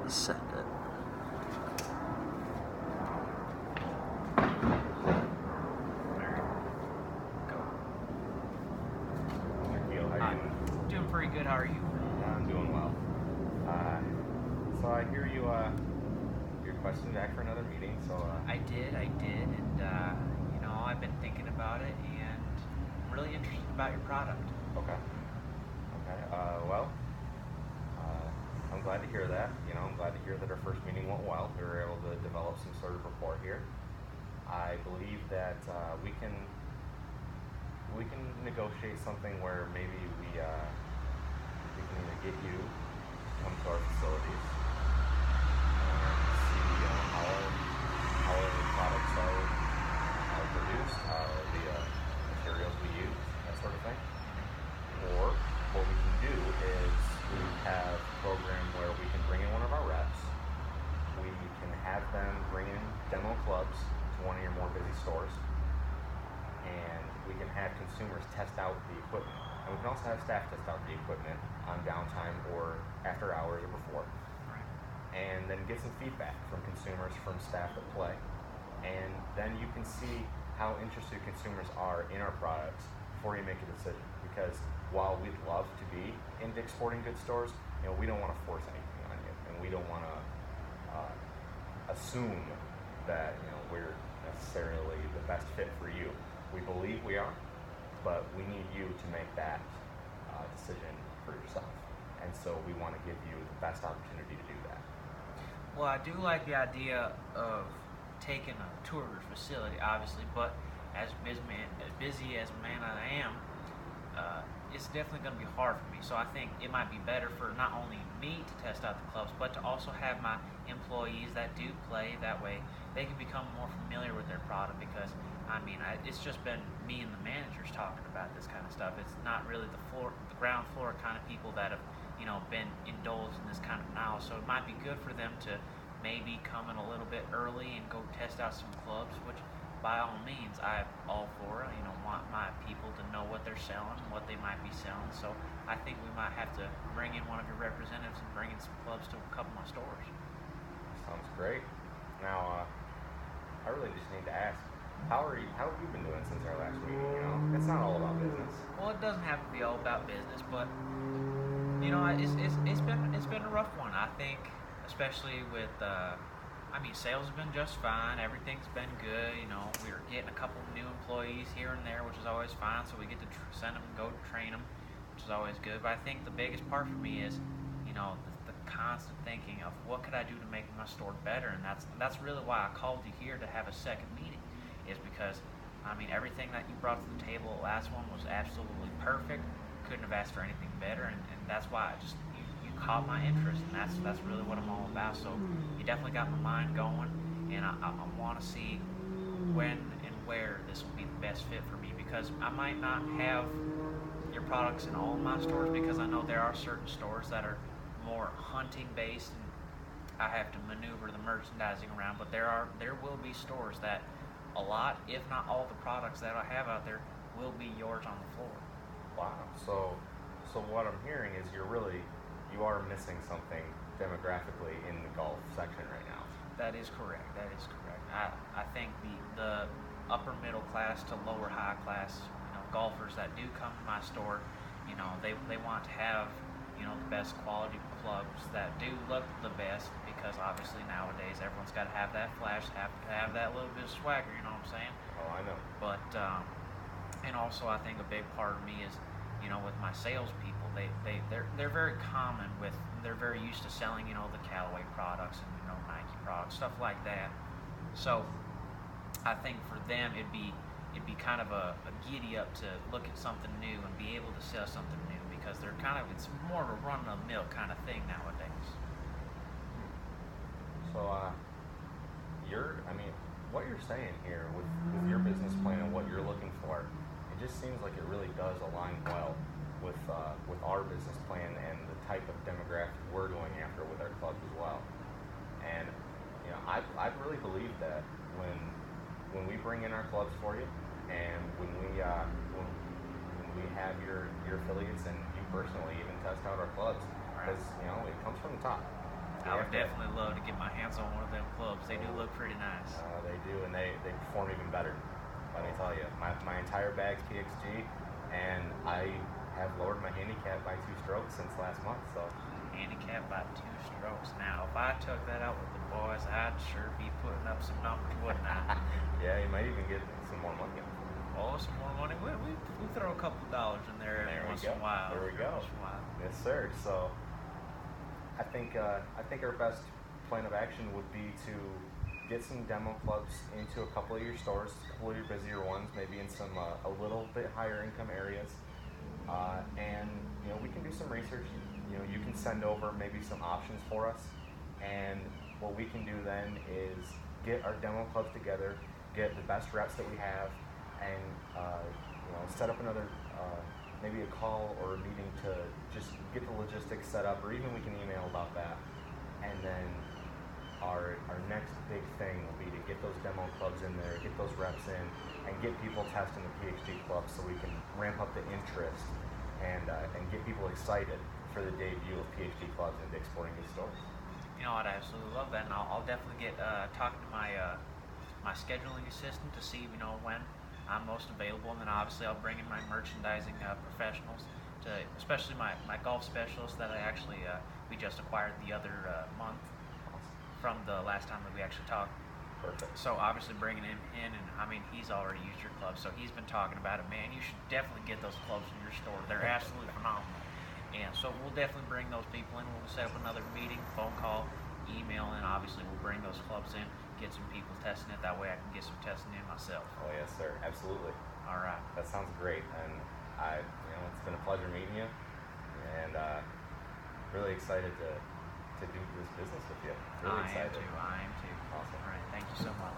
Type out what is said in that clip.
Send it. Doing pretty good. How are you? I'm doing well. So I hear you requested back for another meeting. So I did, and I've been thinking about it, and I'm really interested about your product. Okay. Well, I'm glad to hear that. I'm glad to hear that our first meeting went well. We were able to develop some sort of rapport here. I believe that we can negotiate something where maybe we can either get you to come to our facilities and see how our products are produced, how the materials we use, that sort of thing. Or what we can do is we have a program where we can bring in one of our reps. We can have them bring in demo clubs to one of your more busy stores, and we can have consumers test out the equipment. And we can also have staff test out the equipment on downtime or after hours or before. And then get some feedback from consumers, from staff that play. And then you can see how interested consumers are in our products before you make a decision. Because while we'd love to be in Dick's Sporting Goods stores, we don't want to force anything on you. And we don't want to assume that we're necessarily the best fit for you. We believe we are, but we need you to make that decision for yourself. And so we want to give you the best opportunity to do that. Well, I do like the idea of taking a tour of your facility, obviously, but as busy as a man I am, it's definitely going to be hard for me. So I think it might be better for not only me to test out the clubs, but to also have my employees that do play. That way they can become more familiar with their product, because it's just been me and the managers talking about this kind of stuff. It's not really the ground floor kind of people that have been indulged in this kind of knowledge. So it might be good for them to maybe come in a little bit early and go test out some clubs, which by all means I'm all for. Want my people to know what they're selling and what they might be selling. So I think we might have to bring in one of your representatives and bring in some clubs to a couple of my stores. Sounds great. Now, I really just need to ask, how have you been doing since our last meeting? It's not all about business. Well, it doesn't have to be all about business, but it's been a rough one. I think, especially with sales have been just fine. Everything's been good. We're getting a couple of new employees here and there, which is always fine. So we get to send them and go train them, which is always good. But I think the biggest part for me is, the constant thinking of what could I do to make my store better, and that's really why I called you here to have a second meeting. Is because everything that you brought to the table, the last one was absolutely perfect. Couldn't have asked for anything better, and that's why you caught my interest, and that's really what I'm all about. So you definitely got my mind going, and I want to see when and where this will be the best fit for me, because I might not have your products in all of my stores, because I know there are certain stores that are more hunting based, and I have to maneuver the merchandising around. But there will be stores that a lot, if not all, the products that I have out there will be yours on the floor. Wow. So what I'm hearing is you are missing something demographically in the golf section right now. That is correct. I think the upper middle class to lower high class, golfers that do come to my store, they want to have, the best quality clubs that do look the best, because obviously nowadays everyone's got to have that flash, have to have that little bit of swagger, you know what I'm saying? Oh, I know. But, and also I think a big part of me is, with my salespeople, they're very common they're very used to selling, the Callaway products and, Nike products, stuff like that. So I think for them it'd be kind of a giddy up to look at something new and be able to sell something new, because it's more of a run-of-the-mill kind of thing nowadays. So what you're saying here with your business plan and what you're looking for, it just seems like it really does align well with our business plan and the type of demographic we're going after with our clubs as well. And I really believe that when we bring in our clubs for you, and when we have your affiliates and you personally even test out our clubs, because it comes from the top. I would definitely love to get my hands on one of them clubs. They do look pretty nice. They do, and they perform even better. Let me tell you, my entire bag's PXG, and I have lowered my handicap by 2 strokes since last month. So Handicap by 2 strokes. Now, if I took that out with the boys, I'd sure be putting up some numbers, wouldn't I? yeah, you might even get some more money. Oh, some more money. We throw a couple dollars in there every once in a while. There we go. Yes, sir. So I think our best plan of action would be to get some demo clubs into a couple of your stores, a couple of your busier ones, maybe in some a little bit higher income areas, and we can do some research. You can send over maybe some options for us, and what we can do then is get our demo clubs together, get the best reps that we have, and set up another maybe a call or a meeting to just get the logistics set up, or even we can email about that, and then our next big thing will be to get those demo clubs in there, get those reps in, and get people testing the PXG club so we can ramp up the interest and get people excited for the debut of PXG clubs in Dick's Sporting Goods stores. I'd absolutely love that, and I'll definitely get talking to my scheduling assistant to see when I'm most available, and then obviously I'll bring in my merchandising professionals, especially my golf specialist that I actually we just acquired the other month from the last time that we actually talked. Perfect. So obviously bringing him in, and I mean he's already used your club, so he's been talking about it. Man, you should definitely get those clubs in your store. They're absolutely phenomenal. And so we'll definitely bring those people in. We'll set up another meeting, phone call, email, and obviously we'll bring those clubs in, get some people testing it. That way I can get some testing in myself. Oh yes, sir. Absolutely. All right. That sounds great, and it's been a pleasure meeting you, and really excited to do this business with you. Really excited. I am too. Awesome. All right. Thank you so much.